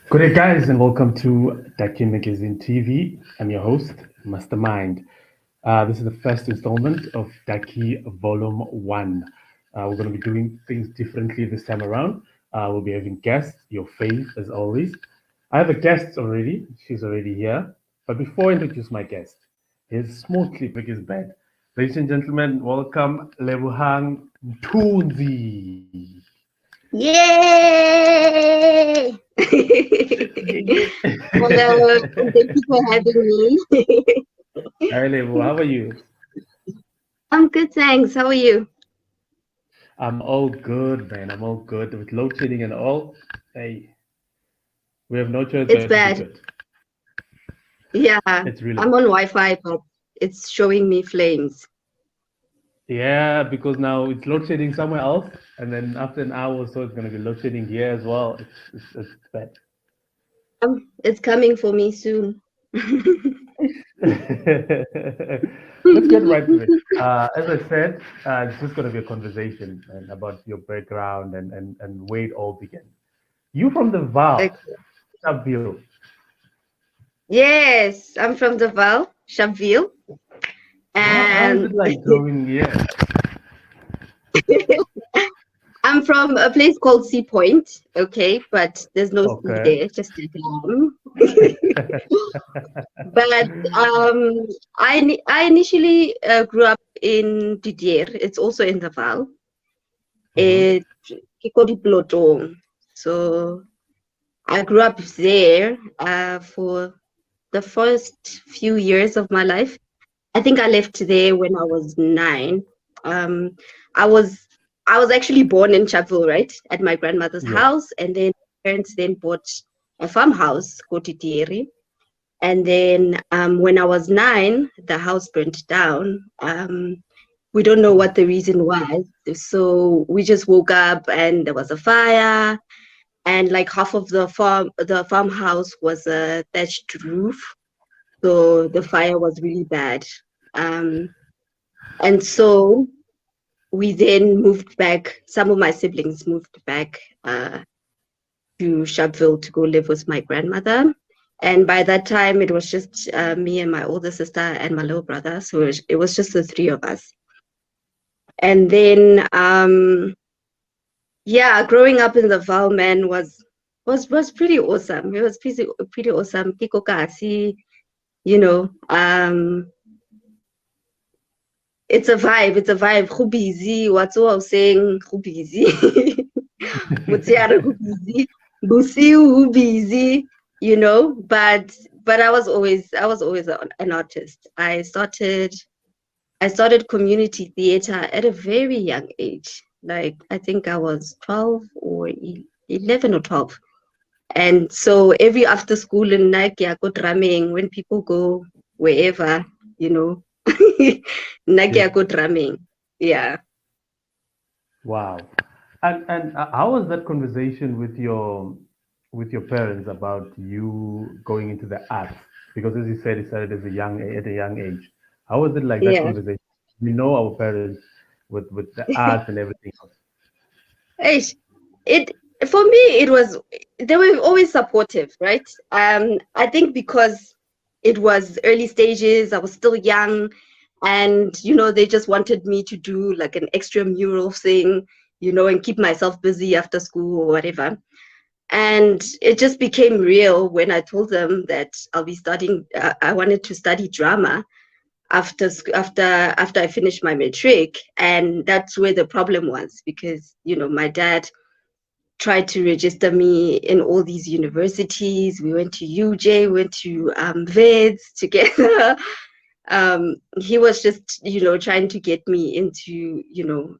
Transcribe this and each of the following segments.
Good day, guys, and welcome to Darkie Magazine TV. I'm your host, Mastermind. This is the first installment of Darkie Volume 1. We're going to be doing things differently this time around. We'll be having guests, your fave, as always. I have a guest already. She's already here. But before I introduce my guest, here's a small clip of his bed. Ladies and gentlemen, welcome Lebohang Mthunzi. Yay! Hello, and thank you for having me. Hi, Lebo. How are you? I'm good, thanks. How are you? I'm all good, man. I'm all good with load shedding and all. Hey, we have no choice It's but to be bad. good. Yeah, It's really I'm on Wi-Fi, but it's showing me flames. yeah, because now it's load shedding somewhere else, and then after an hour or so, it's gonna be load shedding here as well. It's bad. It's coming for me soon. Let's get right to it. As I said, it's just gonna be a conversation and about your background and where it all began. You from the Okay. Val, Sharpeville. Yes, I'm from the Val, Sharpeville, How is and it like growing here? I'm from a place called Sea Point. Okay, but there's no sea Okay. there, just a dam. But I initially grew up in Didier. It's also in the Val. Mm-hmm. It Plotong. So I grew up there for the first few years of my life. I think I left there when I was 9. Um, I was I was actually born in Chapel, right, at my grandmother's Yes. house, and then parents then bought a farmhouse, Kotitieri. And then when I was 9, the house burnt down. We don't know Oh, what the reason was. So we just woke up and there was a fire, and like half of the farmhouse was a thatched roof. So the fire was really bad. Um, and so we then moved back. Some of my siblings moved back to Sharpeville to go live with my grandmother. And by that time, it was just me and my older sister and my little brother. So it was just the three of us. And then, yeah, growing up in the Val, man, was pretty awesome. It was pretty awesome. Kiko kasi, you know, it's a vibe. It's a vibe. Go busy. What's what I was saying? Go busy. Mutiara go busy. Busiu who busy. But I was always an artist. I started community theater at a very young age. Like I think I was 12 or 11 or 12. And so every after school in Nike, I go drumming when people go wherever, you know. Nike, yes. I go drumming. Yeah. Wow. And how was that conversation with your parents about you going into the arts? Because as you said, it started as at a young age. How was it like that Yeah. conversation? We know our parents with the arts and everything else. Eish, it for me it was they were always supportive, right? I think because it was early stages, I was still young, and they just wanted me to do like an extramural thing, and keep myself busy after school or whatever. And it just became real when I told them that I'll be studying. I wanted to study drama after I finished my matric, and that's where the problem was because my dad tried to register me in all these universities. We went to UJ, went to VEDS together. He was just, trying to get me into,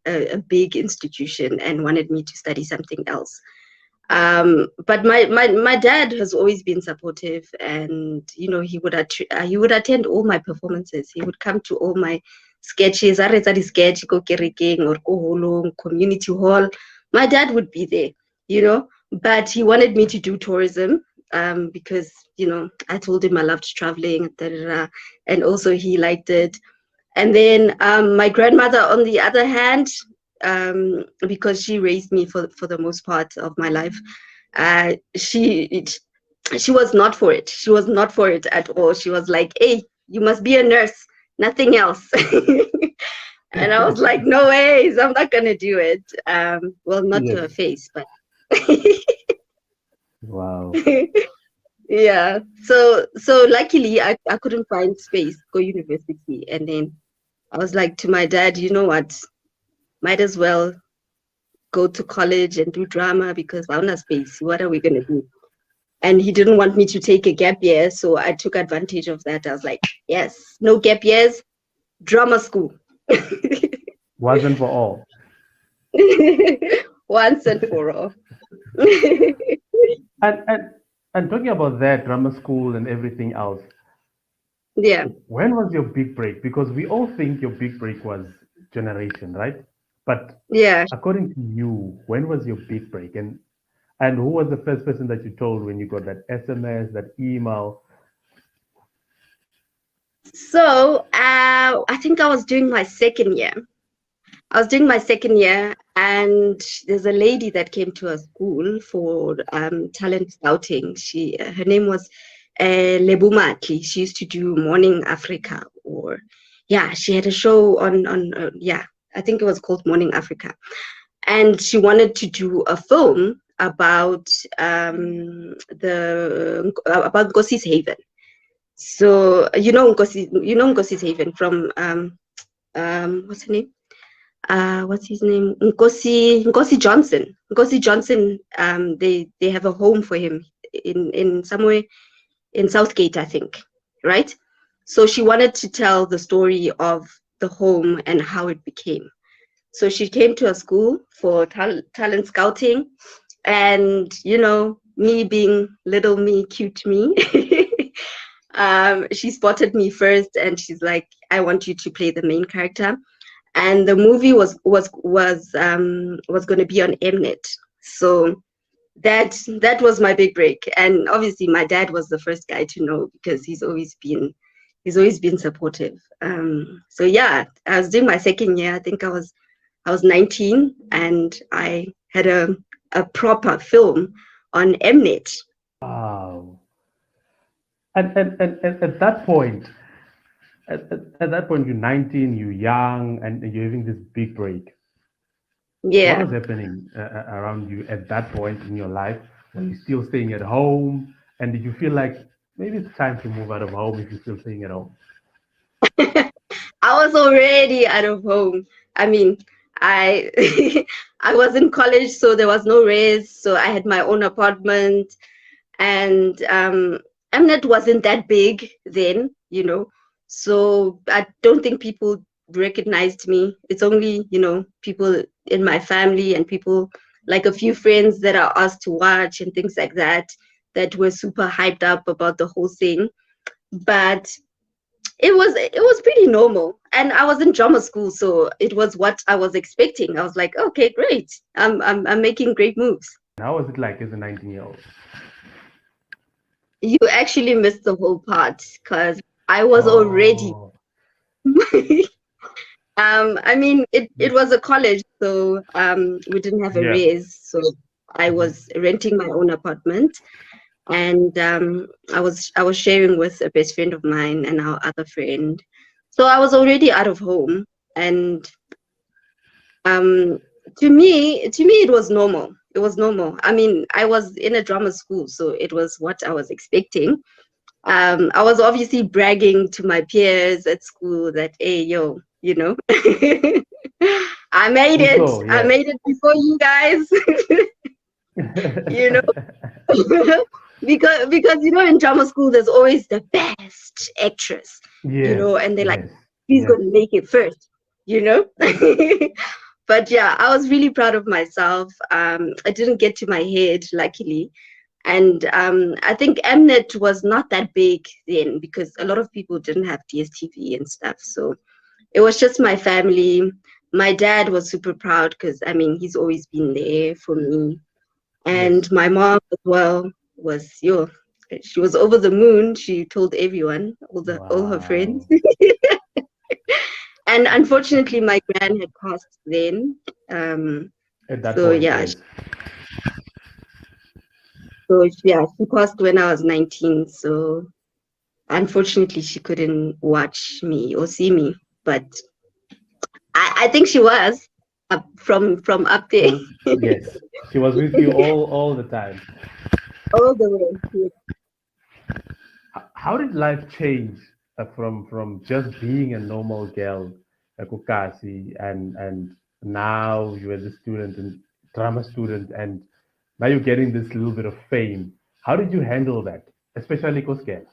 a big institution and wanted me to study something else. But my dad has always been supportive, and he would attend all my performances. He would come to all my sketches. I read the sketch, go kerekeng or go holong, community hall. My dad would be there, but he wanted me to do tourism, because I told him I loved traveling, da, da, da, and also he liked it. And then my grandmother, on the other hand, because she raised me for the most part of my life, she she was not for it. She was not for it at all. She was like, hey, you must be a nurse, nothing else. And I was like, no ways, I'm not gonna do it. Well, not to Yes. her face, but Wow. yeah. So luckily I couldn't find space go university. And then I was like to my dad, you know what? Might as well go to college and do drama because hauna space. What are we gonna do? And he didn't want me to take a gap year, so I took advantage of that. I was like, yes, no gap years, drama school. Wasn't for all. Once and for all. And and talking about that drama school and everything else, Yeah, when was your big break? Because we all think your big break was Generation, right? But yeah. according to you, when was your big break? And who was the first person that you told when you got that SMS, that email? So I think I was doing my second year. I was doing my second year, and there's a lady that came to our school for talent scouting. Her name was Lebohang. She used to do Morning Africa, or yeah, she had a show on yeah, I think it was called Morning Africa, and she wanted to do a film about the about Nkosi's Haven. So Nkosi's Haven from what's her name? What's his name? Nkosi Johnson. Nkosi Johnson. They have a home for him in somewhere in Southgate, I think. Right. So she wanted to tell the story of the home and how it became. So she came to a school for talent scouting, and me being little me, cute me. She spotted me first, and she's like, "I want you to play the main character." And the movie was going to be on Mnet. So that was my big break. And obviously my dad was the first guy to know because he's always been supportive. So yeah, I was doing my second year. I think I was 19, and I had a proper film on Mnet. Wow. And at that point, at that point, you're 19, you're young, and you're having this big break. What Yeah. was happening around you at that point in your life? Were you still staying at home? And did you feel like maybe it's time to move out of home if you're still staying at home? I was already out of home. I mean, I I was in college, so there was no raise. So I had my own apartment, and Mnet wasn't that big then. So I don't think people recognized me. It's only people in my family and people like a few friends that are asked to watch and things like that were super hyped up about the whole thing. But it was pretty normal, and I was in drama school, so it was what I was expecting. I was like, okay, great, I'm making great moves. How was it like as a 19-year-old? You actually missed the whole part because I was already Oh, I mean, it was a college, so we didn't have a yeah. raise, so I Mhm. was renting my own apartment, and I was sharing with a best friend of mine and our other friend. So I was already out of home, and um to me it was normal. It was normal. I mean, I was in a drama school, so it was what I was expecting. I was obviously bragging to my peers at school that, hey, yo, I made For it. sure, I yeah. made it before you guys, you know. because in drama school there's always the best actress, Yes, and they're like, yes, she's yes. gonna make it first, you know. But yeah, I was really proud of myself. I didn't get to my head, luckily. And I think Mnet was not that big then because a lot of people didn't have DSTV and stuff. So it was just my family. My dad was super proud because I mean he's always been there for me, Yes. and my mom as well she was over the moon. She told everyone, all her friends. Wow. And unfortunately my gran had passed then. At that So point, yeah, yes. So yeah, she passed when I was 19. So unfortunately, she couldn't watch me or see me, but I think she was up from up there Yes, she was with you all the time. all the way. Yeah. How did life change from just being a normal girl, a Kukasi, and now you're the student and drama student, and now you're getting this little bit of fame. How did you handle that, especially Koske?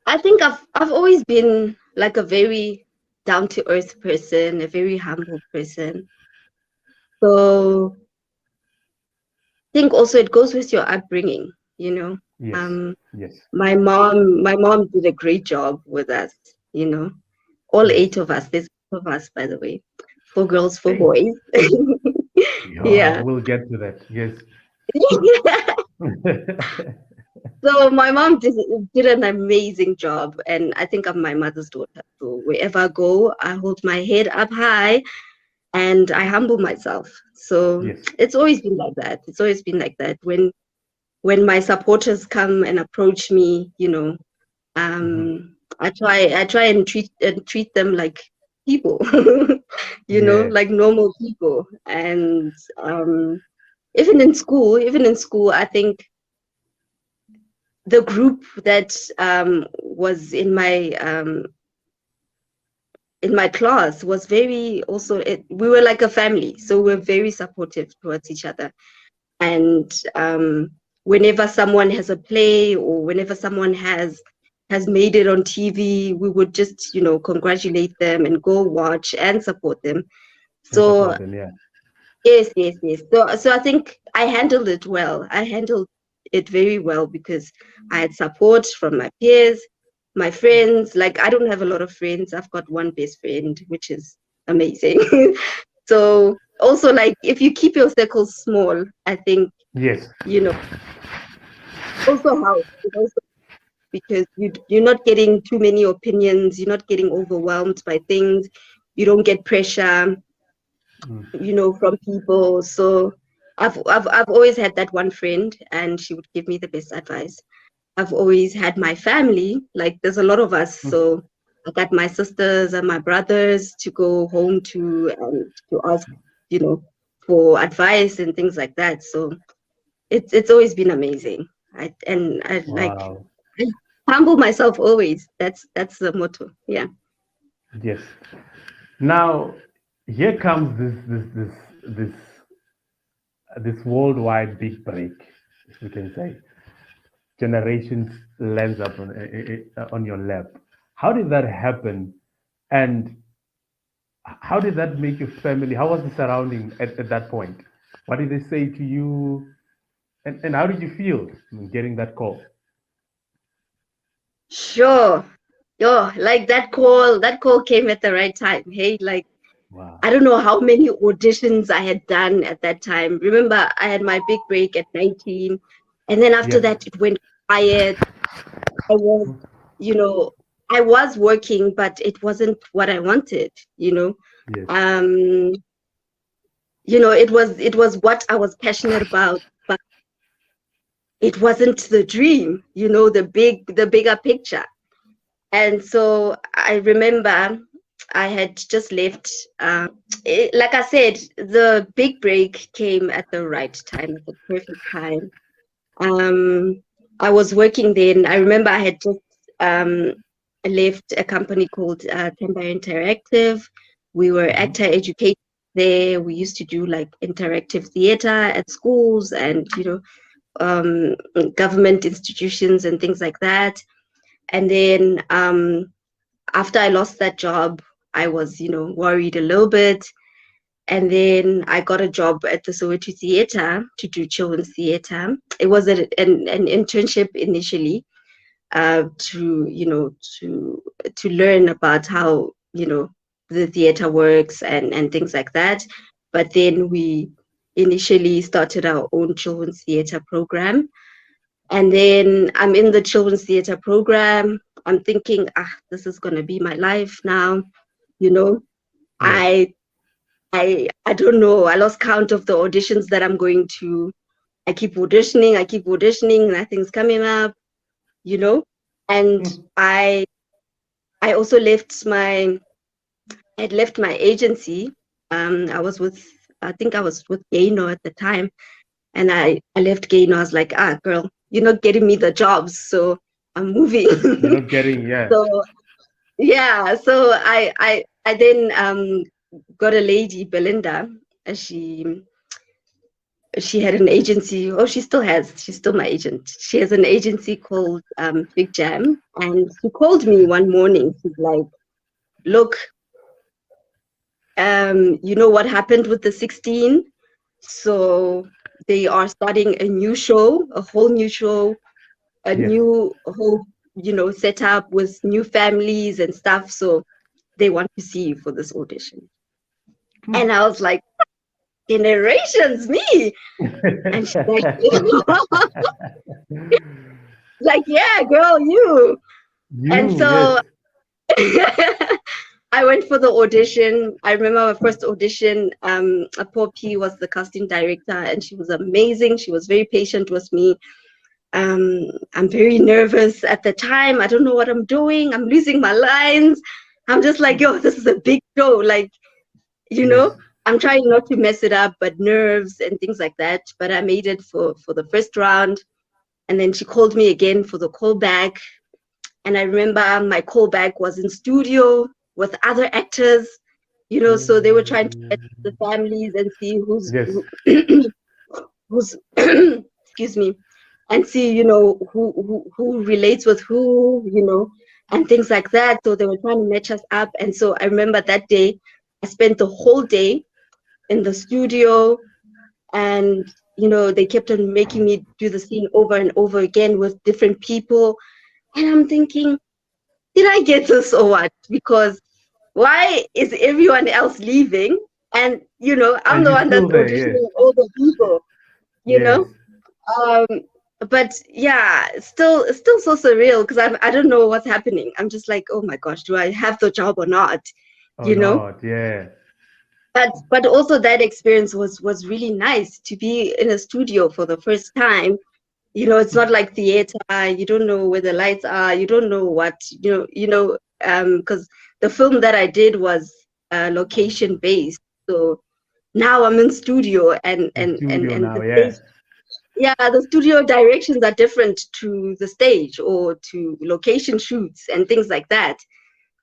I think I've always been like a very down to earth person, a very humble person. So I think also it goes with your upbringing, you know. Yes, Um, yes, my mom did a great job with us, you know. All yes. 8 of us. There's 8 of us, by the way. 4 girls, 4 Hey, boys. yeah, Yeah. we'll get to that. Yes. So my mom did an amazing job, and I think I'm my mother's daughter. So wherever I go, I hold my head up high and I humble myself. So Yes. it's always been like that. It's always been like that. When my supporters come and approach me, you know, Hmm. I try and treat them like people, you know, Yes. like normal people. And even in school, I think the group that was in my class was very also we were like a family, so we're very supportive towards each other. And whenever someone has a play or whenever someone has made it on TV, we would just, you know, congratulate them and go watch and support them. And So support them. Yeah. yes, yes, yes. So I think I handled it well. I handled it very well because I had support from my peers, my friends. Like I don't have a lot of friends. I've got one best friend, which is amazing. So also like if you keep your circles small, I think, Yes. you know, also helps. It also because you're not getting too many opinions, you're not getting overwhelmed by things, you don't get pressure, Mm. you know, from people. So I've always had that one friend, and she would give me the best advice. I've always had my family, like there's a lot of us, so I got my sisters and my brothers to go home to and to ask, you know, for advice and things like that. So it's always been amazing. I like Wow. I humble myself always. That's the motto. Yeah. Yes. Now, here comes this worldwide big break, if we can say. Generations lands up on your lap. How did that happen? And how did that make your family? How was the surrounding at that point? What did they say to you? And how did you feel getting that call? Sure. Yo, like that call came at the right time. Hey, like Wow. I don't know how many auditions I had done at that time. Remember, I had my big break at 19, and then after Yes. that, it went quiet. I was, you know, I was working, but it wasn't what I wanted, you know. Yes. Um, it was what I was passionate about, but it wasn't the dream, you know, the bigger picture. And so I remember I had just left. Like I said, the big break came at the right time, at the perfect time. Um, I was working then. I remember I had just um, left a company called Temba Interactive. We were Hmm. actor educators there. We used to do like interactive theater at schools and, you know, government institutions and things like that. And then after I lost that job, I was, you know, worried a little bit. And then I got a job at the Soweto Theatre to do children's theatre. It was an internship initially to, you know, to learn about how, you know, the theatre works and things like that. But then we initially started our own children's theatre program. And then I'm in the children's theatre program. I'm thinking, this is gonna be my life now. You know, Yes. I don't know. I lost count of the auditions that I'm going to. I keep auditioning, nothing's coming up, you know. And I also had left my agency. I think I was with Gaino at the time, and I left Gaino. I was like, girl, you're not getting me the jobs, so I'm moving. You're not getting, yeah. So yeah, so I then got a lady, Belinda, and she had an agency. Oh, she still has. She's still my agent. She has an agency called Big Jam, and she called me one morning. She's like, "Look, you know what happened with the 16? So they are starting a new show, a whole new show, Yes. a whole, setup with new families and stuff. So they want to see you for this audition." And I was like, generations, me. And she's like, like, yeah, girl, you. And so Yes. I went for the audition. I remember my first audition. Poppy was the casting director, and she was amazing. She was very patient with me. I'm very nervous at the time. I don't know what I'm doing. I'm losing my lines. I'm just like, yo, this is a big show. Like, Yes. I'm trying not to mess it up, but nerves and things like that. But I made it for the first round. And then she called me again for the callback. And I remember my callback was in studio with other actors, so they were trying to get the families and see Yes. who's excuse me, and see, who relates with who, and things like that. So they were trying to match us up. And so I remember that day, I spent the whole day in the studio, and they kept on making me do the scene over and over again with different people. And I'm thinking, did I get this or what? Because why is everyone else leaving? And I'm And the you're one that's still there, yes. auditioning all the people, you Yes. know. Um, but yeah, still so surreal because I don't know what's happening. I'm just like, oh my gosh, do I have the job or not? Or You know. not, yeah. But also that experience was really nice to be in a studio for the first time. It's not like theater. You don't know where the lights are. You don't know what, because the film that I did was location based. So now I'm in studio, and In studio now, the yeah. stage, yeah, the studio directions are different to the stage or to location shoots and things like that.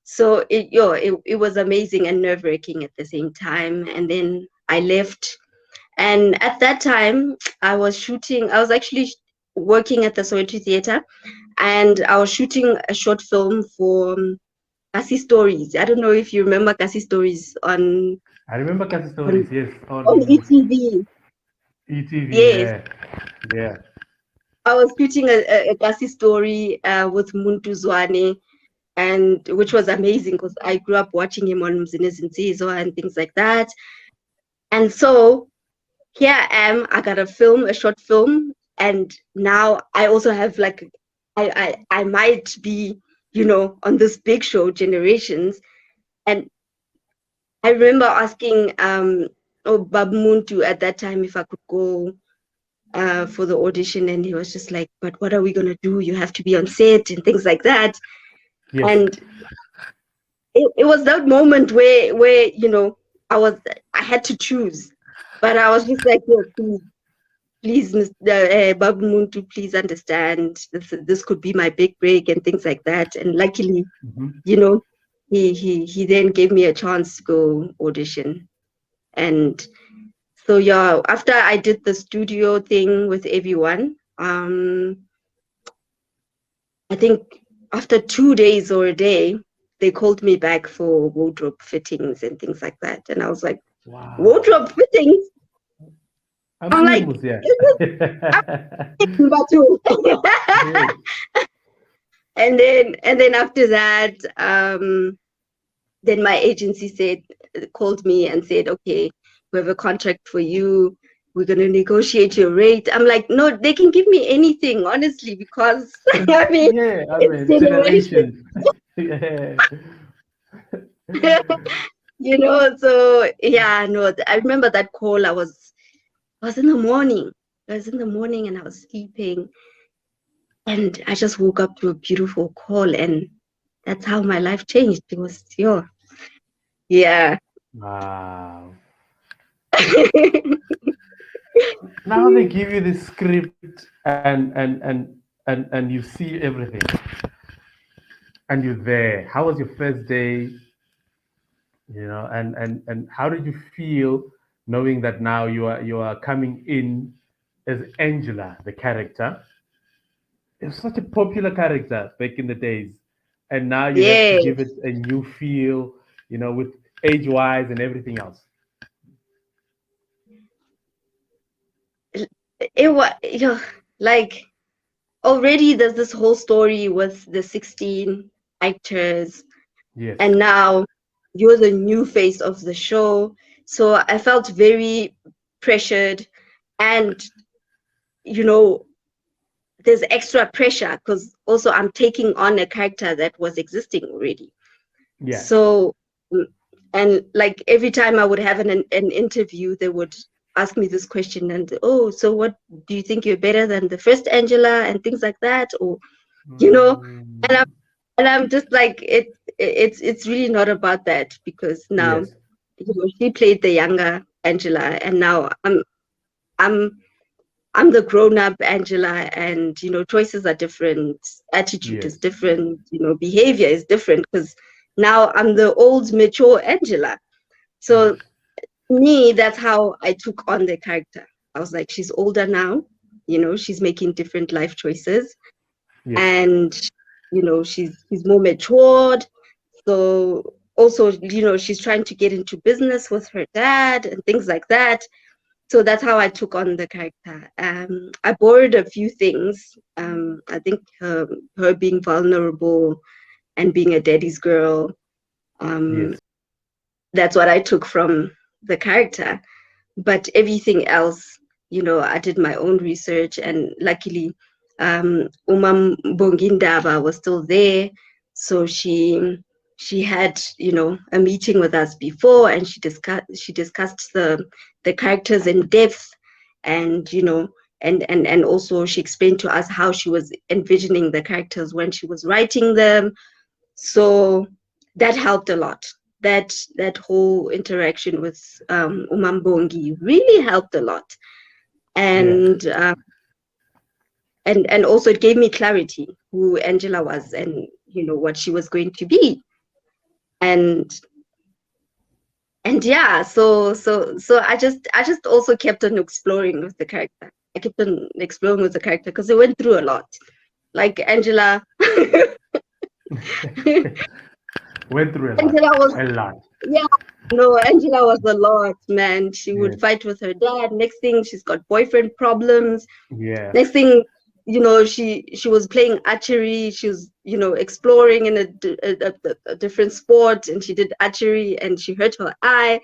So it was amazing and nerve-wracking at the same time. And then I left, and at that time I was actually working at the Soweto Theatre, and I was shooting a short film for Kasi Stories. I don't know if you remember Kasi Stories I remember Cat on Stories, yes, on on ETV. ETV, Yes, yeah. Yeah. I was shooting a Kasi story with Muntu Zwane, and which was amazing because I grew up watching him on Mzines Nsizwa and things like that. And so here I am. I got a short film, and now I also have like, I might be, on this big show, Generations. And I remember asking Bab Muntu at that time if I could go for the audition, and he was just like, "But what are we gonna do? You have to be on set and things like that." Yes. And it was that moment where I had to choose, but I was just like, "Yo, please, Mr. Babu Muntu, please understand this could be my big break and things like that." And luckily, Hmm. he then gave me a chance to go audition. And so yeah, after I did the studio thing with everyone, I think after 2 days or a day, they called me back for wardrobe fittings and things like that. And I was like, Wow. wardrobe fittings? I'm I'm seeing like, this, yeah. is this Batu? Yes. And then after that, then my agency called me and said, okay, we have a contract for you. We're gonna negotiate your rate. I'm like, no, they can give me anything, honestly, because I mean, Yeah, I it's mean, generation. generations. Yeah. So yeah, no, I remember that call. I was in the morning. It was in the morning and I was sleeping, and I just woke up to a beautiful call, and that's how my life changed. It was, yeah. Wow. Now they give you the script and you see everything and you're there. How was your first day? And how did you feel knowing that now you are coming in as Angela, the character? It was such a popular character back in the days, and now you have to Yeah, give it a new feel, with age wise and everything else. it was, like already there's this whole story with the 16 actors, Yes, and now you're the new face of the show. So I felt very pressured, and you know, there's extra pressure because also I'm taking on a character that was existing already. yeah, So, mm, and like every time I would have an interview, they would ask me this question, and oh, so what do you think you're better than the first Angela and things like that, or you know, and I'm mm, and I'm just like it's really not about that because now yes, she played the younger Angela, and now I'm I'm the grown up Angela, and choices are different, attitude is yes, different, behavior is different because now I'm the old mature Angela. So me, that's how I took on the character. I was like, she's older now, she's making different life choices, yes, and she's more matured. So also, she's trying to get into business with her dad and things like that. So that's how I took on the character. I borrowed a few things. I think her being vulnerable and being a daddy's girl. Um, yes, that's what I took from the character. But everything else, I did my own research, and luckily, Umam Bongindaba was still there, so she had a meeting with us before, and she discussed the characters in depth, and and also she explained to us how she was envisioning the characters when she was writing them. So that helped a lot. That whole interaction with Umambongi really helped a lot, yeah. and and also it gave me clarity who Angela was, and what she was going to be, and yeah. So I just also kept on exploring with the character. I kept on exploring with the character because it went through a lot. Like Angela, Went through a lot, Angela was a lot. Yeah, no, Angela was a lot, man. She would Yes, fight with her dad. Next thing, she's got boyfriend problems. yeah, Next thing, she was playing archery. She was, exploring in a different sport, and she did archery, and she hurt her eye.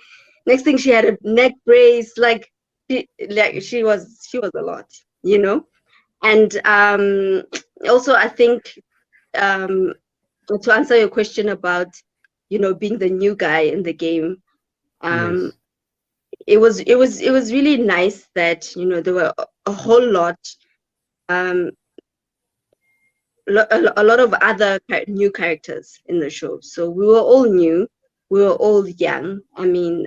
Next thing, she had a neck brace. She was a lot, you know. And also, I think um, to answer your question about, being the new guy in the game, um, yes, it was really nice that there were a whole lot, um, a lot of other new characters in the show. So we were all new, we were all young. I mean,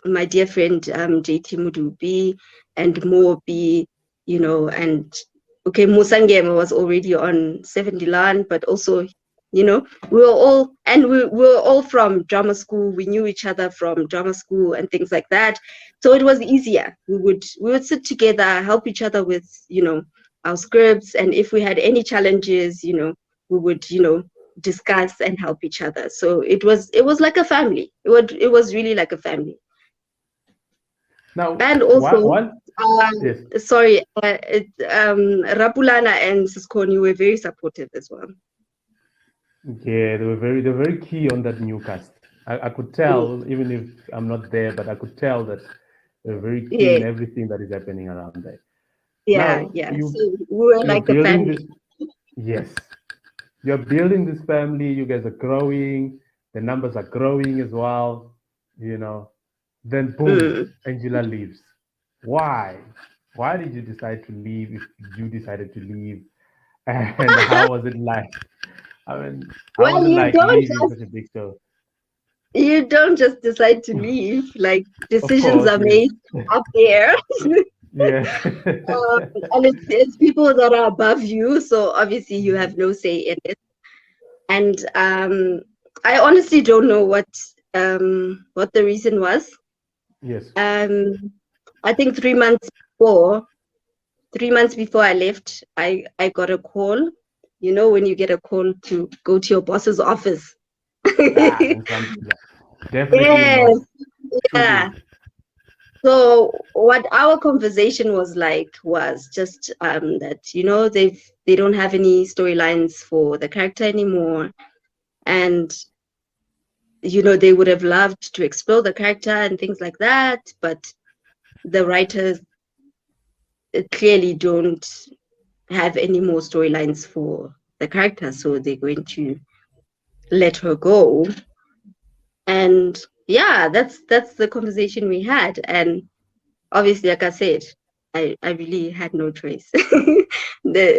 my dear friend JT Mudubi and Mobi, and okay, Musangema was already on 70 Land, but also, we were all from drama school. We knew each other from drama school and things like that. So it was easier. We would sit together, help each other with, our scripts, and if we had any challenges, we would, discuss and help each other. So it was like a family. It was really like a family. now And what also, one yes. sorry, Rapulana and Siskoni were very supportive as well. Yeah, they were very key on that new cast. I could Mm. tell, even if I'm not there, but I could tell that they're very key Yeah, in everything that is happening around there. yeah, Now yeah. you So we were you're like a building family. this, yes, you're building this family. You guys are growing. The numbers are growing as well. You know. Then boom, Mm. Angela leaves. Why? Why did you decide to leave? If you decided to leave, and how was it like? I mean, how was Well, it like leaving such a big show? you don't just decide to leave. Like Of decisions course, are yes, made up there. yeah, And it's people that are above you, so obviously you have no say in it. And I honestly don't know what the reason was. yes. Um, I think 3 months before I left, I got a call. You know, when you get a call to go to your boss's office. Ah, then some, yeah, definitely a Yes, no. Should yeah. be. So what our conversation was like was just that they don't have any storylines for the character anymore, and they would have loved to explore the character and things like that, but the writers clearly don't have any more storylines for the character, so they're going to let her go. And yeah, that's the conversation we had. And obviously, like I said, I really had no choice.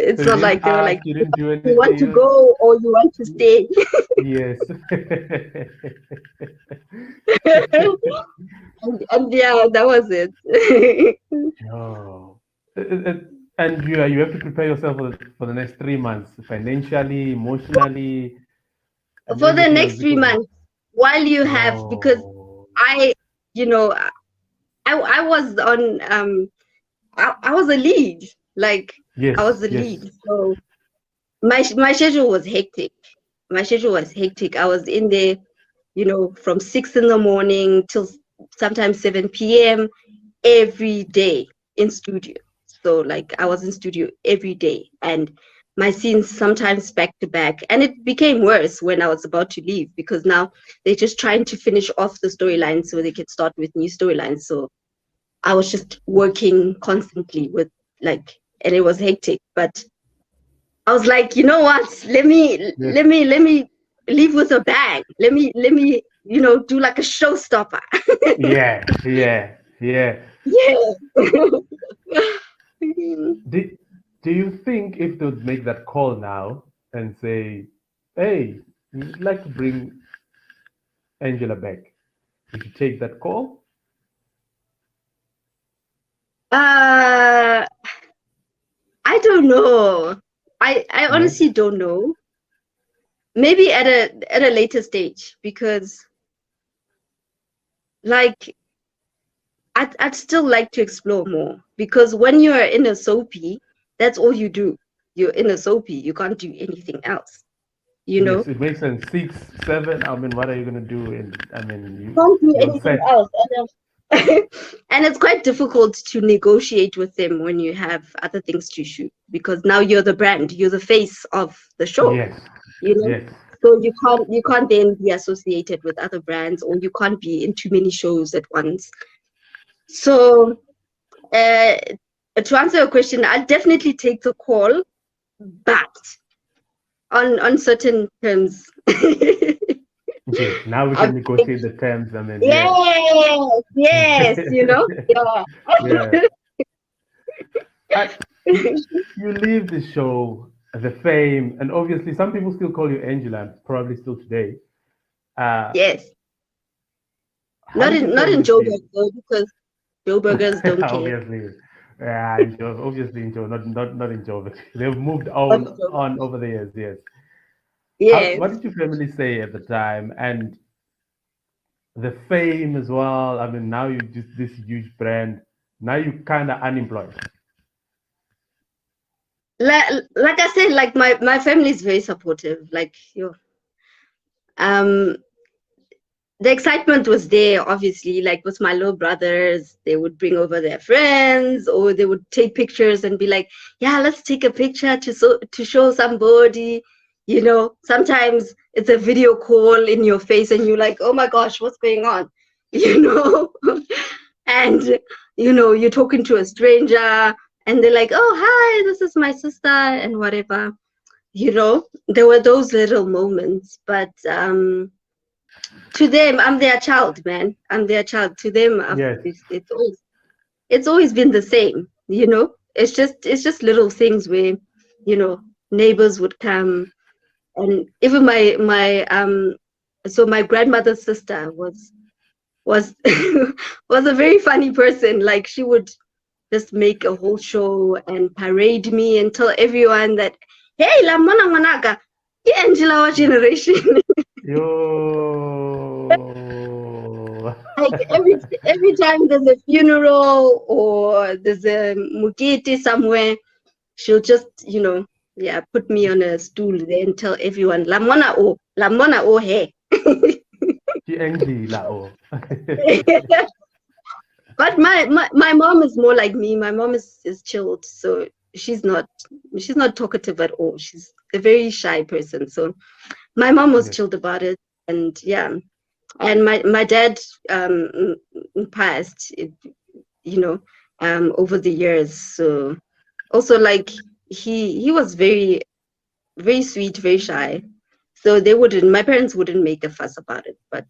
So It's you not didn't like they were ask, like, you didn't do you anything. want to go or you want to stay. Yes. And yeah, that was it. Oh. And you have to prepare yourself for the next 3 months, financially, emotionally, and For the everything else next three because of, months, while you have, because oh, I, you know, I was on, I was a lead, like I was yes, the yes. lead. So my schedule was hectic. My schedule was hectic. I was in there, from 6 in the morning till sometimes 7 p.m. every day in studio. So like I was in studio every day, and my scenes sometimes back to back. And it became worse when I was about to leave because now they're just trying to finish off the storyline so they can start with new storylines. So I was just working constantly with like, and it was hectic. But I was like, you know what? Yes. Let me leave with a bang. Let me, do like a showstopper. Yeah, yeah, yeah. Yeah. Do, do you think if they would make that call now and say, hey, we'd like to bring Angela back, would you take that call? uh, I don't know. I No? honestly don't know. Maybe at a later stage because like I'd still like to explore more because when you're in a soapy, that's all you do. You're in a soapy. You can't do anything else. You know, Yes, it makes sense. 6, 7. I mean, what are you gonna do? I mean, can't do you're on anything set. else. And it's quite difficult to negotiate with them when you have other things to shoot because now you're the brand, you're the face of the show. Yes, You know, yes. so you can't then be associated with other brands or you can't be in too many shows at once. So uh, to answer your question, I'll definitely take the call, but on certain terms. Yes. Now we I'll can take, negotiate the terms. I mean, yeah. yes, yes, yeah. Yeah. I, you leave the show, the fame, and obviously some people still call you Angela, probably still today. Uh, Yes, how did your not in family Joburg feel? though, because Joburgers don't care. Obviously, yeah, in Joe, obviously in Joe, not in Joe. They've moved Not in on Joburg. over the years. Yes. What Yes. did your family say at the time? And the fame as well. I mean, now you just this huge brand. Now you kind of unemployed. Like I said, like my family is very supportive. Like um, the excitement was there. Obviously, like with my little brothers, they would bring over their friends, or they would take pictures and be like, "Yeah, let's take a picture to show somebody." Sometimes it's a video call in your face, and you're like, "Oh my gosh, what's going on?" You know, and you're talking to a stranger, and they're like, "Oh, hi, this is my sister," and whatever. There were those little moments, but to them, I'm their child, man. I'm their child. To them, Yes. it's always been the same. you know, it's just little things where, you know, neighbors would come, and even so my grandmother's sister was was a very funny person. Like, she would just make a whole show and parade me and tell everyone that, hey, la mona monaga, Angela wa generation. Yo. Like, every time there's a funeral or there's a mukiti somewhere, she'll just, you know, yeah, put me on a stool there and tell everyone, la mona o hey. She angry la oh. But my mom is more like me. My mom is chilled, so she's not she's not talkative at all. She's a very shy person. So my mom was Yes. chilled about it, and yeah. And my dad passed, you know, over the years. So also, like, he was very, very sweet, very shy. So my parents wouldn't make a fuss about it. But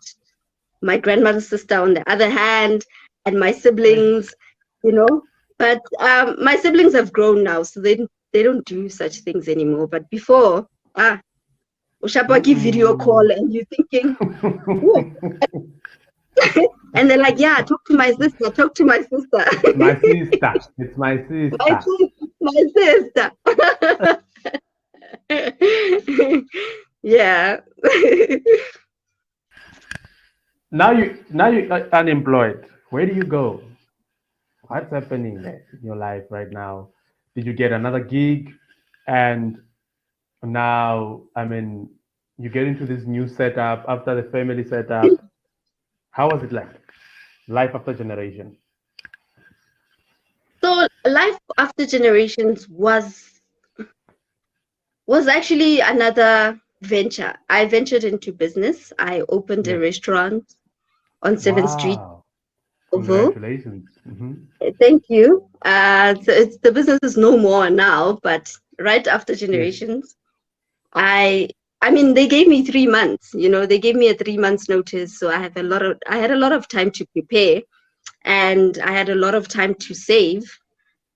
my grandmother's sister, on the other hand, and my siblings, you know. But my siblings have grown now, so they don't do such things anymore. But before, Ushapaki video call, Mm-mm. and you're thinking, what? And they're like, yeah, talk to my sister, talk to my sister. My sister. It's my my sister. sister, my sister. Yeah. Now you are unemployed. Where do you go? What's happening in your life right now? Did you get another gig? And now, I mean, you get into this new setup after the family setup. How was it like? Life after generation. So life after generations was actually another venture. I ventured into business. I opened a Yes. restaurant on 7th Street, Wow. Oval. Congratulations. Thank you. So the business is no more now, but right after Yes. generations, I I mean, they gave me 3 months. You know, they gave me a 3 months notice, so I had a lot of time to prepare, and I had a lot of time to save,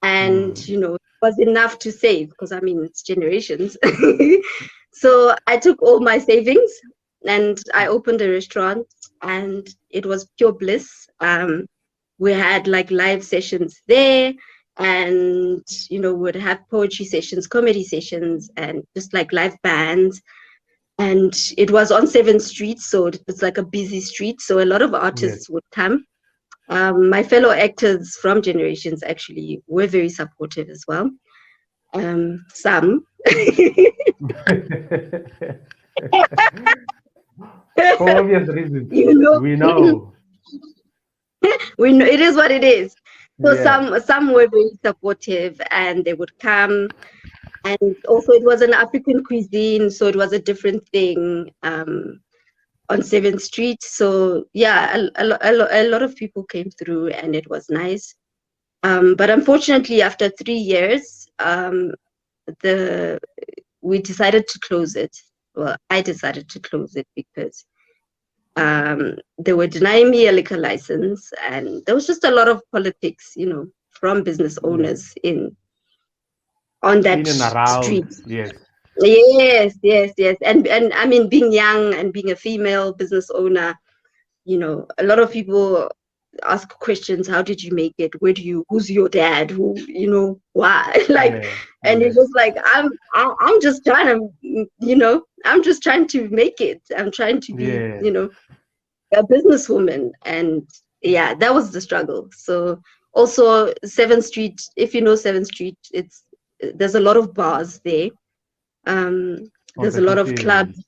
and Mm. you know, it was enough to save because, I mean, it's generations. So I took all my savings and I opened a restaurant, and it was pure bliss. We had like live sessions there, and you know, would have poetry sessions, comedy sessions, and just like live bands. And it was on 7th Street, so it's like a busy street, so a lot of Yes. artists would come. My fellow actors from Generations actually were very supportive as well. Some, For obvious reasons. you know, We know. we know it is what it is. So Yeah. some were very supportive, and they would come. And also, it was an African cuisine, so it was a different thing on 7th Street. So yeah, a lot of people came through, and it was nice. But unfortunately, after 3 years, the we decided to close it. Well, I decided to close it because they were denying me a liquor license, and there was just a lot of politics, you know, from business Yes. owners in on that In and street. around. Yes. Yes, yes, yes. And I mean, being young and being a female business owner, you know, a lot of people ask questions. How did you make it? Who's your dad? Who, you know, why? Like, Yeah. and Yes. it's just like, I'm just trying to, you know, I'm just trying to make it. I'm trying to be, Yes. you know, a businesswoman. And yeah, that was the struggle. So also 7th Street, if you know 7th Street, there's a lot of bars there. There's a lot of Competition. clubs.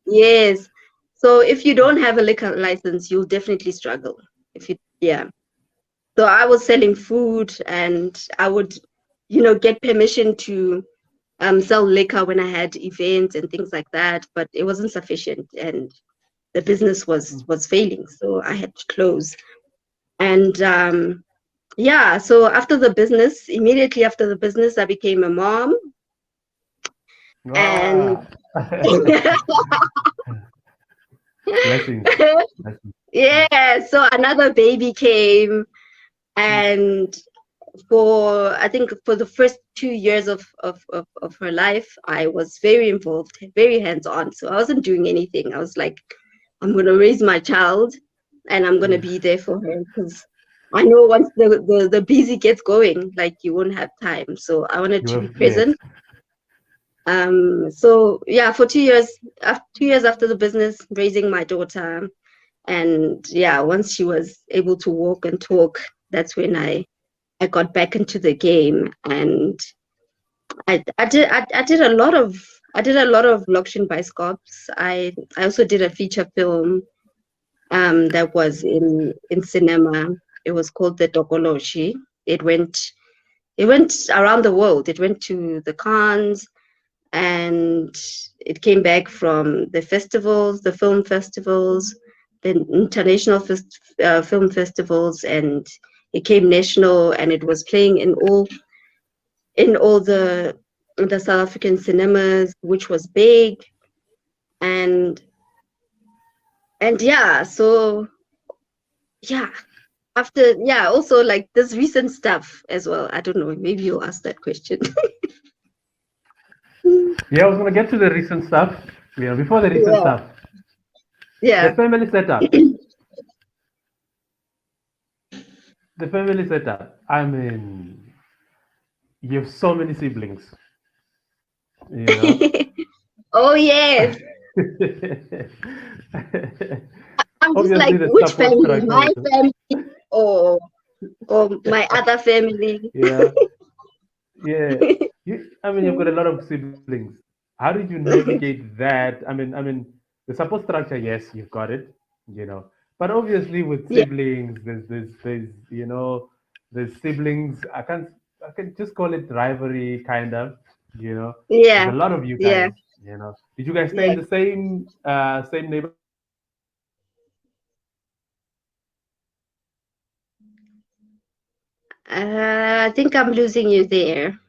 Yes. So if you don't have a liquor license, you'll definitely struggle. If you, yeah. So I was selling food, and I would, you know, get permission to sell liquor when I had events and things like that, but it wasn't sufficient, and the business was failing, so I had to close. And yeah, so immediately after the business, I became a mom, and Wow. Blessings. Blessings. yeah, so another baby came, and I think for the first 2 years of her life, I was very involved, very hands-on. So I wasn't doing anything. I was like, I'm going to raise my child and I'm going to be there for her, because I know once the busy gets going, like you won't have time. So I wanted to be Yes. present. So yeah, for 2 years, 2 years after the business, raising my daughter, and yeah, once she was able to walk and talk, that's when I got back into the game, and I did a lot of Lokshin by Scops. I also did a feature film that was in cinema. It was called The Dokoloshi. It went around the world. It went to the Cannes, and it came back from the festivals, the film festivals, the international film festivals, and it came national, and it was playing in all the South African cinemas, which was big, and yeah, so yeah. After, yeah, also like this recent stuff as well. I don't know, maybe you'll ask that question. Yeah, I was gonna get to the recent stuff. Yeah, before the recent Yeah, stuff, the yeah. family setup. The family setup. I mean, you have so many siblings. You know. Oh yes. I'm just Obviously, like, the which support family? My structure. family, or my other family? Yeah, yeah. I mean, you've got a lot of siblings. How did you navigate that? The support structure. Yes, you've got it. You know, but obviously with Yeah, siblings, there's siblings. I can just call it rivalry, kind of. You know, there's a yeah, lot of you yeah, guys. You know, did you guys stay in yeah. the same neighborhood? I think I'm losing you there.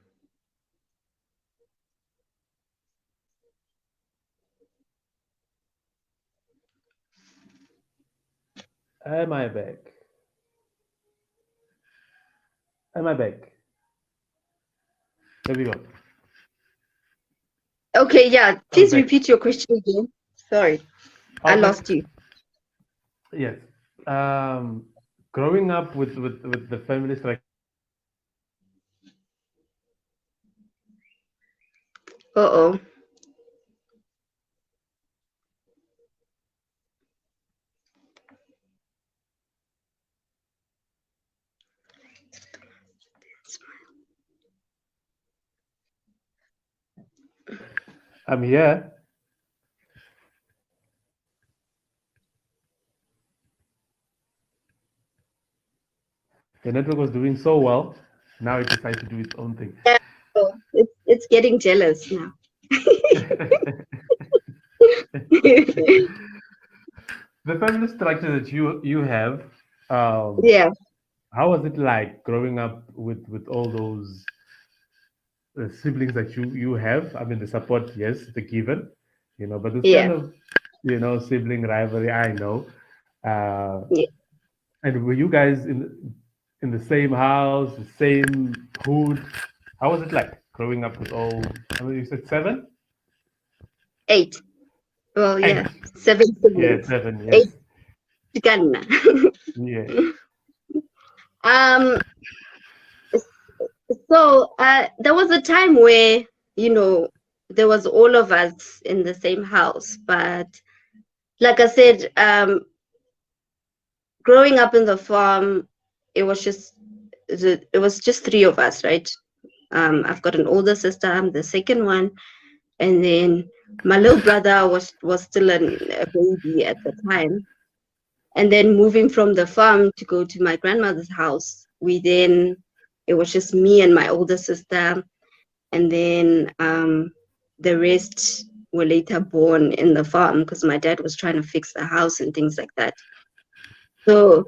Am I back? Am I back? There we go. Okay, yeah. I was Please back. repeat your question again. Sorry, I Okay. lost you. Yes. Um, Growing up with the family structure, Uh-oh. I'm here. The network was doing so well. Now it decides to do its own thing. Yeah, so it's getting jealous now. The family structure that you have, um, Yeah, how was it like growing up with all those siblings that you have? I mean, the support, yes, the given, but this kind yeah, of sibling rivalry. I know. Uh, yeah. and were you guys in the same house, the same hood? How was it like growing up with all? I mean, you said seven, 8. Well, yeah, eight. 7 Yeah, siblings. seven. Yes. 8 Ghana. Yeah. um. So there was a time where there was all of us in the same house, but like I said, growing up in the farm, it was just three of us, right? I've got an older sister. I'm the second one, and then my little brother was still a baby at the time. And then moving from the farm to go to my grandmother's house, it was just me and my older sister, and then the rest were later born in the farm because my dad was trying to fix the house and things like that. So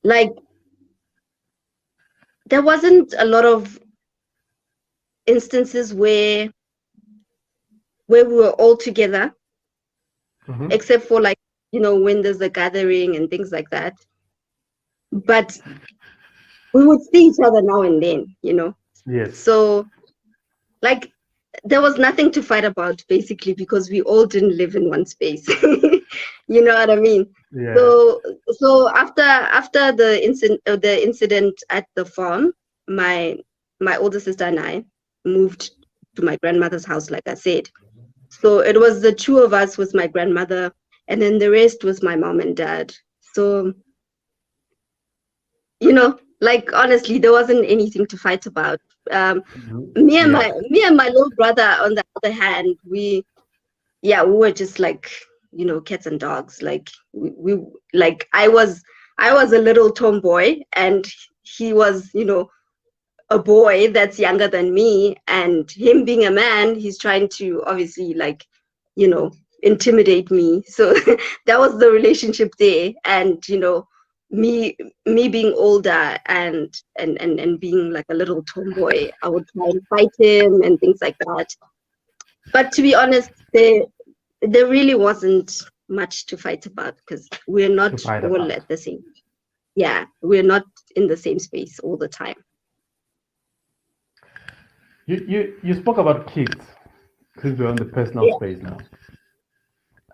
like there wasn't a lot of instances where we were all together, Mm-hmm. except for when there's a gathering and things like that. But we would see each other now and then, you know. Yes. So like there was nothing to fight about basically because we all didn't live in one space. You know what I mean? Yeah. So after the incident at the farm, my older sister and I moved to my grandmother's house, like I said. So it was the two of us with my grandmother, and then the rest was my mom and dad. So, you know, like honestly, there wasn't anything to fight about. Yeah. Me and my little brother, on the other hand, we were just like, you know, cats and dogs. Like we like I was a little tomboy, and he was, you know, a boy that's younger than me, and him being a man, he's trying to obviously, like, you know, intimidate me. So that was the relationship there. And you know, me me being older and being like a little tomboy, I would try and fight him and things like that. But to be honest, there really wasn't much to fight about because we're To not fight all about. at the same, yeah, we're not in the same space all the time. You spoke about kids since we're on the personal space now.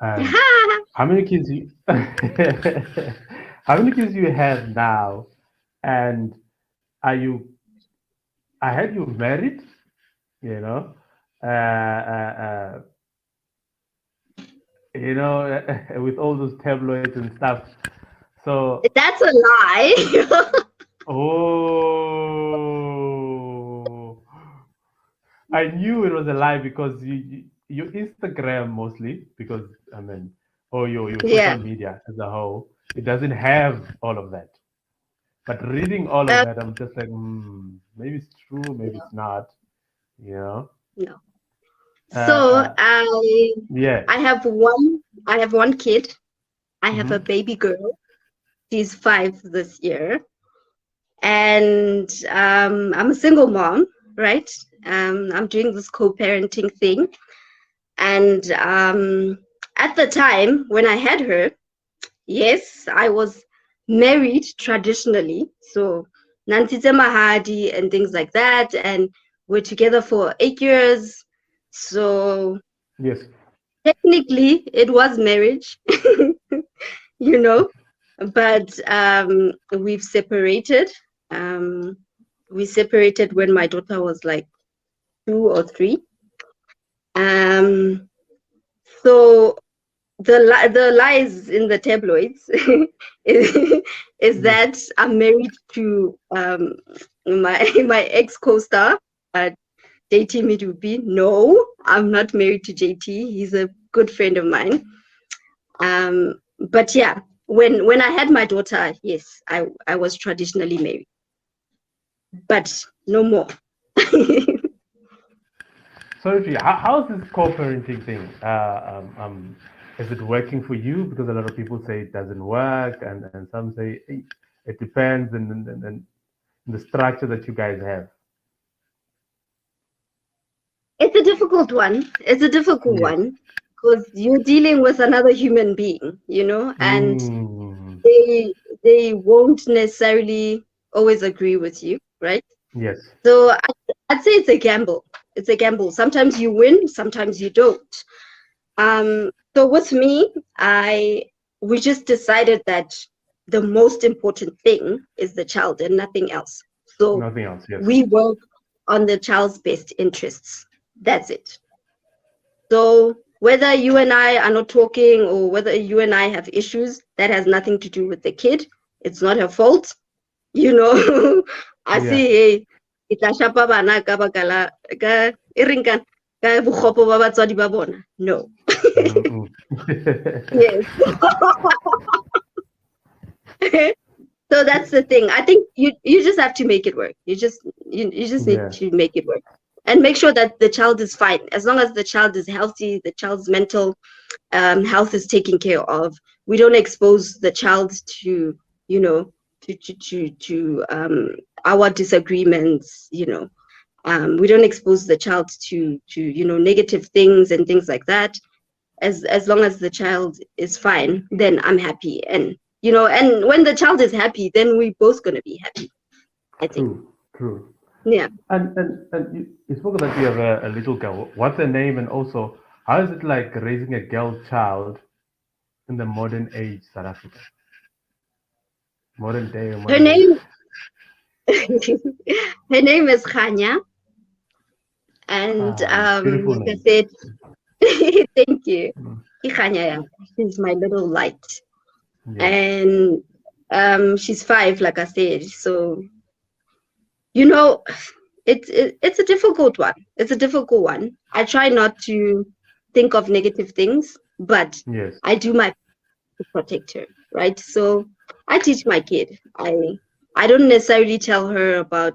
And Yeah. how many kids you how many kids you have now? And are you I heard you married, you know? Uh, with all those tabloids and stuff. So, That's a lie. oh, I knew it was a lie because your Instagram mostly, because I mean, or your social Yeah. media as a whole, it doesn't have all of that. But reading all of Uh, that, I'm just like, maybe it's true, maybe no, it's not. You know? no. Uh, So uh, yeah. I have one kid. I have a Hmm. baby girl. She's 5 this year. And I'm a single mom, right? I'm doing this co-parenting thing. And at the time when I had her, yes, I was married traditionally. So Nansitse Mahadi and things like that. And we're together for 8 years. So Yes. technically it was marriage, you know, but we've separated. Um, we separated when my daughter was like 2 or 3. Um, so the lies in the tabloids is, is Yes. that I'm married to my ex co-star, uh, JT Midubi. No, I'm not married to JT. He's a good friend of mine. But yeah, when I had my daughter, yes, I was traditionally married, but no more. Sorry, how's this co-parenting thing? Is it working for you? Because a lot of people say it doesn't work, and some say it depends, and the structure that you guys have. It's a difficult one. It's a difficult Yes. one because you're dealing with another human being, you know, and Mm, they they won't necessarily always agree with you, right? yes. So I'd say it's a gamble. It's a gamble. Sometimes you win, sometimes you don't. So with me, I we just decided that the most important thing is the child and nothing else. So Nothing else. Yes. we work on the child's best interests. That's it. So whether you and I are not talking or whether you and I have issues, that has nothing to do with the kid. It's not her fault. You know, I Yeah. say, hey, itla shapa bana ka baka la ka e reng kana? Ka bokgopo ba batswadi ba bona. No. Mm-mm. Yes. So that's the thing. I think you just have to make it work. You just need Yeah. to make it work. And make sure that the child is fine. As long as the child is healthy, the child's mental health is taken care of. We don't expose the child to, you know, to our disagreements. You know, we don't expose the child to you know negative things and things like that. As long as the child is fine, then I'm happy. And you know, and when the child is happy, then we both gonna be happy. I think. True. Yeah. And you spoke about you have a little girl. What's her name? And also, how is it like raising a girl child in the modern age South Africa? Modern day or Her modern age? name her name is Khanya, and Beautiful like I name. said, thank you. Mm. Khanya, yeah. She's my little light. Yes. And she's 5, like I said. So, you know, it's a difficult one. It's a difficult one. I try not to think of negative things, but Yes. I do my best to protect her, right? So I teach my kid. I don't necessarily tell her about,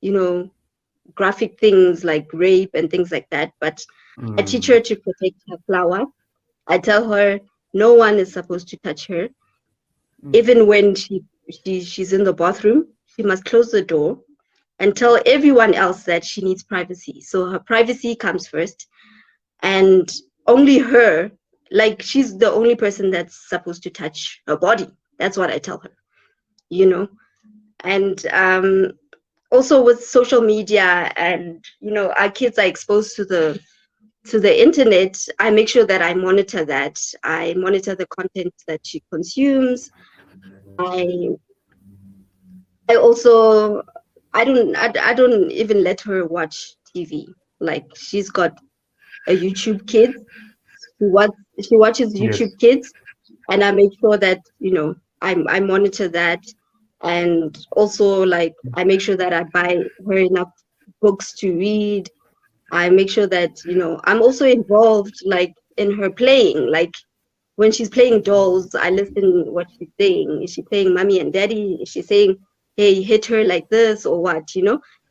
you know, graphic things like rape and things like that, but I teach Mm. her to protect her flower. I tell her no one is supposed to touch her. Mm. Even when she's in the bathroom, she must close the door and tell everyone else that she needs privacy. So her privacy comes first, and only her, like she's the only person that's supposed to touch her body. That's what I tell her, you know. And also with social media, and our kids are exposed to the internet. I make sure that I monitor that. I monitor the content that she consumes. I I also I don't even let her watch TV. Like she's got a YouTube Kids. She watches Yes. YouTube Kids, and I make sure that I monitor that, and also like I make sure that I buy her enough books to read. I make sure that I'm also involved like in her playing. Like when she's playing dolls, I listen what she's saying. Is she playing mommy and daddy? Is she saying, hey, hit her like this or what?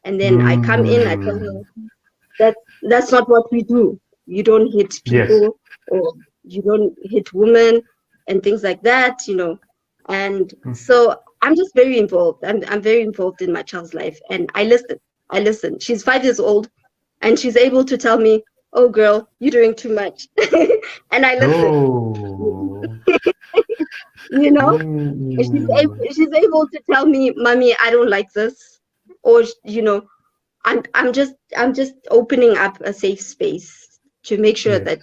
And then I come in, I tell her Mm. that's not what we do. You don't hit Yes. people, or you don't hit women and things like that. And Mm. so I'm just very involved. I'm very involved in my child's life, and I listen. I listen. She's 5 years old, and she's able to tell me, "Oh, girl, you're doing too much," and I listen. Oh. You know, Mm. she's able to tell me, "Mommy, I don't like this," or I'm just opening up a safe space to make sure Yes. that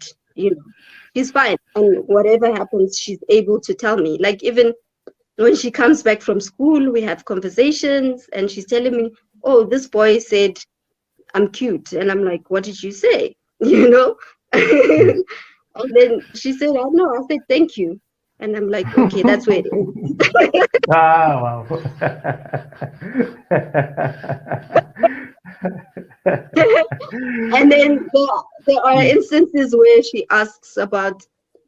she's fine, and whatever happens, she's able to tell me. Like even when she comes back from school, we have conversations, and she's telling me, "Oh, this boy said I'm cute," and I'm like, "What did you say?" You know. Yes. And then she said, "Oh no, I said thank you," and I'm like, "Okay, that's where it ends." Ah, wow. And then there are instances where she asks about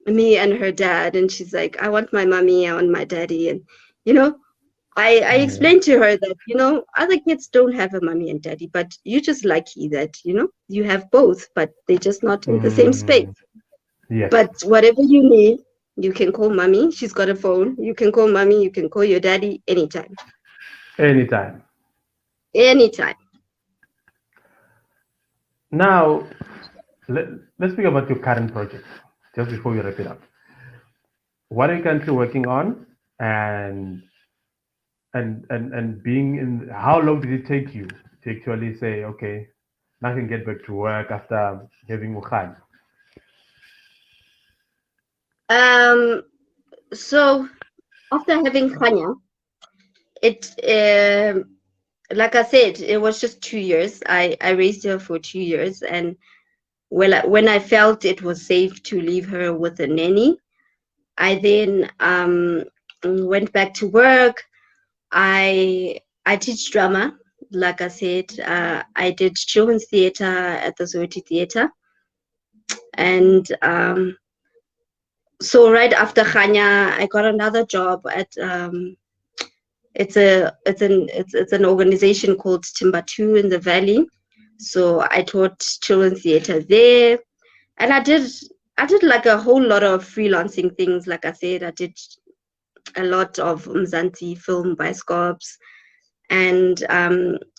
me and her dad, and she's like, "I want my mommy, I want my daddy," and you know, I Yeah. explained to her that other kids don't have a mommy and daddy, but you're just lucky that you have both, but they're just not in the same space. Mm, yes. But whatever you need, you can call mommy. She's got a phone. You can call mommy. You can call your daddy anytime, Anytime. anytime. Now, let, let's speak about your current project just before we wrap it up. What are you currently working on? And and being in, how long did it take you to actually say, okay, now I can get back to work after having Wuhan? Um. So after having Khanya, it like I said, it was just 2 years. I raised her for 2 years, and when I felt it was safe to leave her with a nanny, I then went back to work. I teach drama. Like I said, I did children's theater at the Zoetis Theater, and so right after Khanya, I got another job at it's an organization called Timbatu in the Valley. So I taught children's theater there, and I did like a whole lot of freelancing things. Like I said, I did a lot of Mzansi film bioscopes, and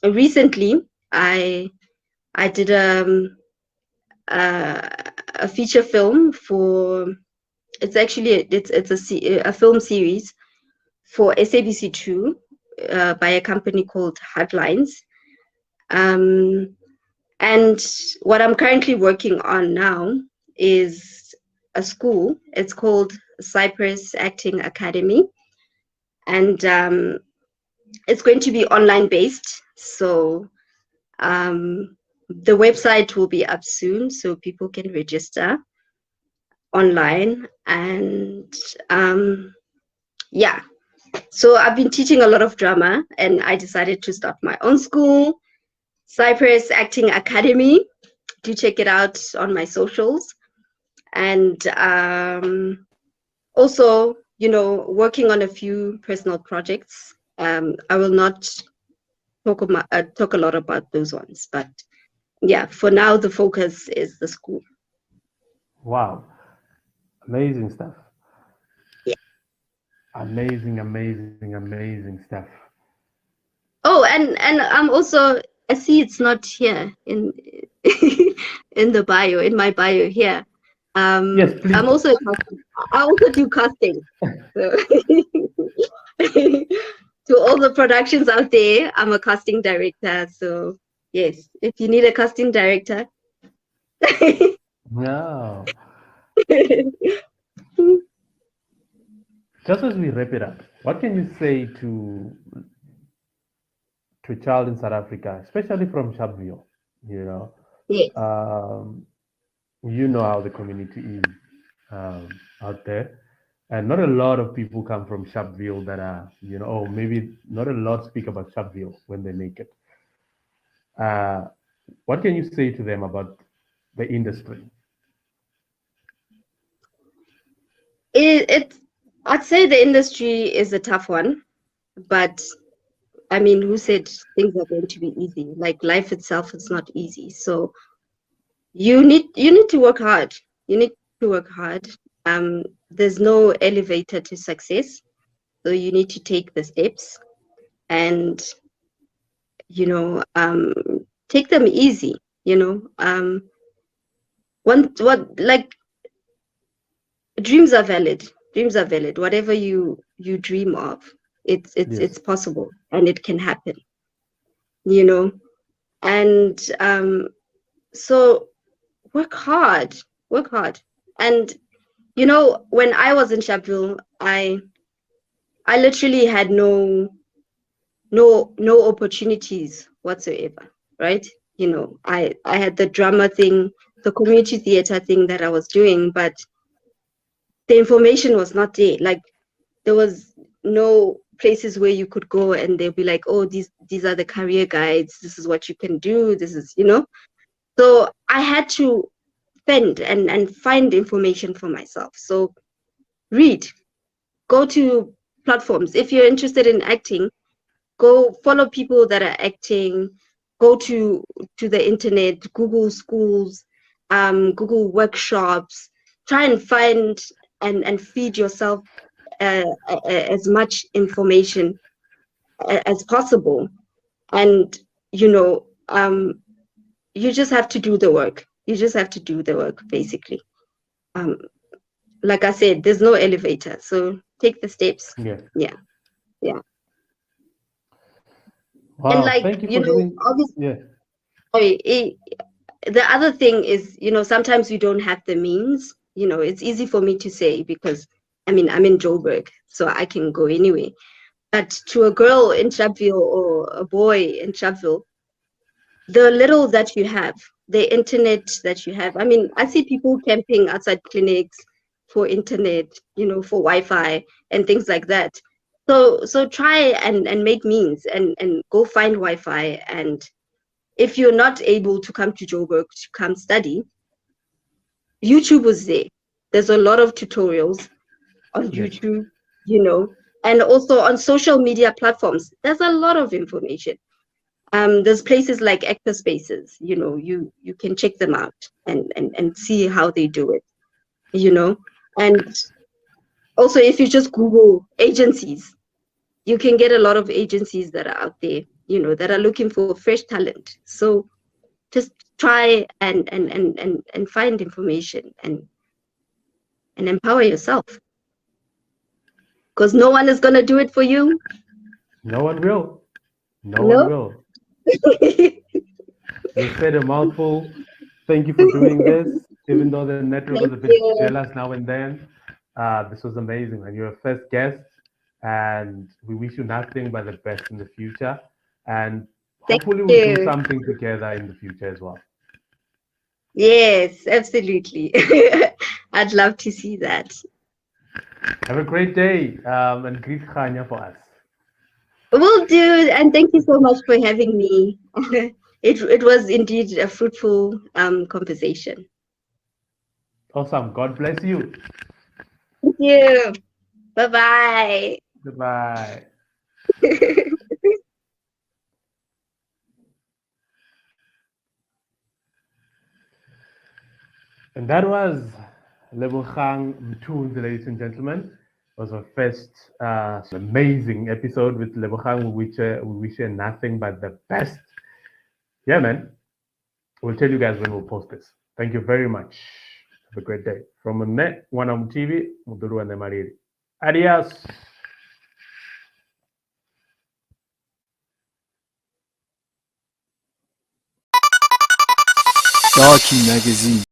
recently I I did a, a feature film for. It's actually a film series for SABC2. by a company called Headlines. And what I'm currently working on now is a school. It's called Cyprus Acting Academy. And it's going to be online based. So the website will be up soon, so people can register online. And yeah, so I've been teaching a lot of drama, and I decided to start my own school, Cyprus Acting Academy. Do check it out on my socials. And also, working on a few personal projects. I will not talk a lot about those ones, but yeah, for now the focus is the school. Wow, amazing stuff. Yeah. Amazing stuff. Oh, and I'm also, I see it's not here in in the bio, in my bio here. Yes, please. I'm also I also do casting. So to all the productions out there, I'm a casting director. So yes, if you need a casting director. No. Just as we wrap it up, what can you say to a child in South Africa, especially from Sharpeville? You know, Yes. you know how the community is out there, and not a lot of people come from Sharpeville that are, or maybe not a lot speak about Sharpeville when they make it. Uh, what can you say to them about the industry? It I'd say the industry is a tough one, but I mean, who said things are going to be easy? Like life itself is not easy. So you need to work hard. You need to work hard. There's no elevator to success. So you need to take the steps and take them easy. What like dreams are valid. Dreams are valid. Whatever you dream of, it's Yes. possible and it can happen. You know, and so work hard. And when I was in Sharpeville, I literally had no opportunities whatsoever, right? I had the drama thing, the community theater thing that I was doing, but the information was not there. Like there was no places where you could go and they'll be like, oh, these are the career guides, this is what you can do, this is. So I had to fend and find information for myself. So read, go to platforms. If you're interested in acting, go follow people that are acting, go to the internet, Google schools, Google workshops, try and find and feed yourself as much information as possible. And you just have to do the work. You just have to do the work, basically. um, like I said, there's no elevator, so take the steps. Yeah. Yeah, yeah. And Wow. like Thank you for giving. obviously, Yeah. the other thing is, sometimes we don't have the means. It's easy for me to say because I mean I'm in Joburg, so I can go anyway. But to a girl in Sharpeville or a boy in Sharpeville, the little that you have, the internet that you have. I mean, I see people camping outside clinics for internet, for Wi-Fi and things like that. So try and make means and go find Wi-Fi. And if you're not able to come to Joburg to come study, YouTube was there. There's a lot of tutorials on Yes. YouTube, and also on social media platforms. There's a lot of information. There's places like Actor Spaces, you can check them out and see how they do it, and also if you just Google agencies, you can get a lot of agencies that are out there, that are looking for fresh talent. So just try and find information and empower yourself, because no one is going to do it for you. No one will. No one No? will. You said a mouthful. Thank you for doing this. Even though the network was Thank a bit you. jealous now and then, this was amazing. And you're a first guest, and we wish you nothing but the best in the future. And Thank hopefully, we'll do you. something together in the future as well. Yes, absolutely. I'd love to see that. Have a great day, and greet Khanya for us. Will do, and thank you so much for having me. It was indeed a fruitful conversation. Awesome. God bless you. Thank you. Bye bye. Goodbye. And that was Lebohang Mthunzi, ladies and gentlemen. It was our first amazing episode with Lebohang. We wish her nothing but the best. Yeah, man. We'll tell you guys when we'll post this. Thank you very much. Have a great day. From Mne, Wanam TV, Muduru and Mariri. Adios. Darkie Magazine.